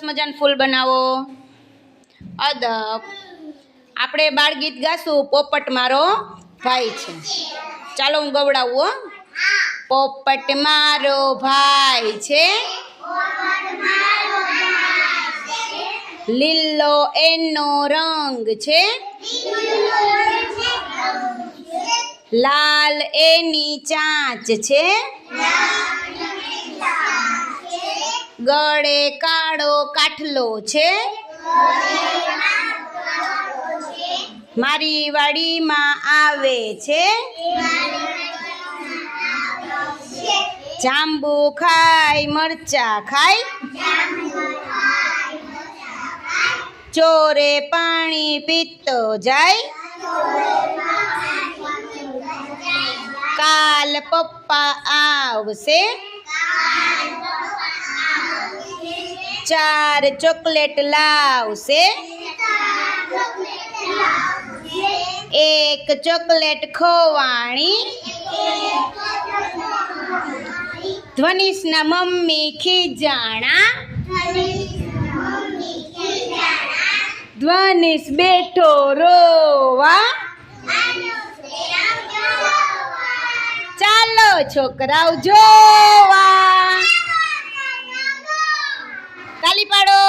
મજાનું ફૂલ બનાવો. અદબ આપણે બાળ ગીત ગાશું. પોપટ મારો ભાઈ છે. ચાલો હું ગવડાવું. પોપટ મારો ભાઈ છે, લીલો એનો રંગ છે, લાલ એની ચાંચ છે, ગળે કાળો કાઠલો છે, મારી વાડીમાં આવે છે, જાંબુ ખાય મરચા ખાય, ચોરે પાણી પીતો જાય, કાલ પપ્પા આવશે, 4 ચોકલેટ લાવશે, 1 ચોકલેટ ખોવાણી, ધ્વનિશના મમ્મી ખીજાણા, ધ્વનિશ બેઠો રોવા, ચાલો છોકરાઓ જોવા. તાલી પાડો.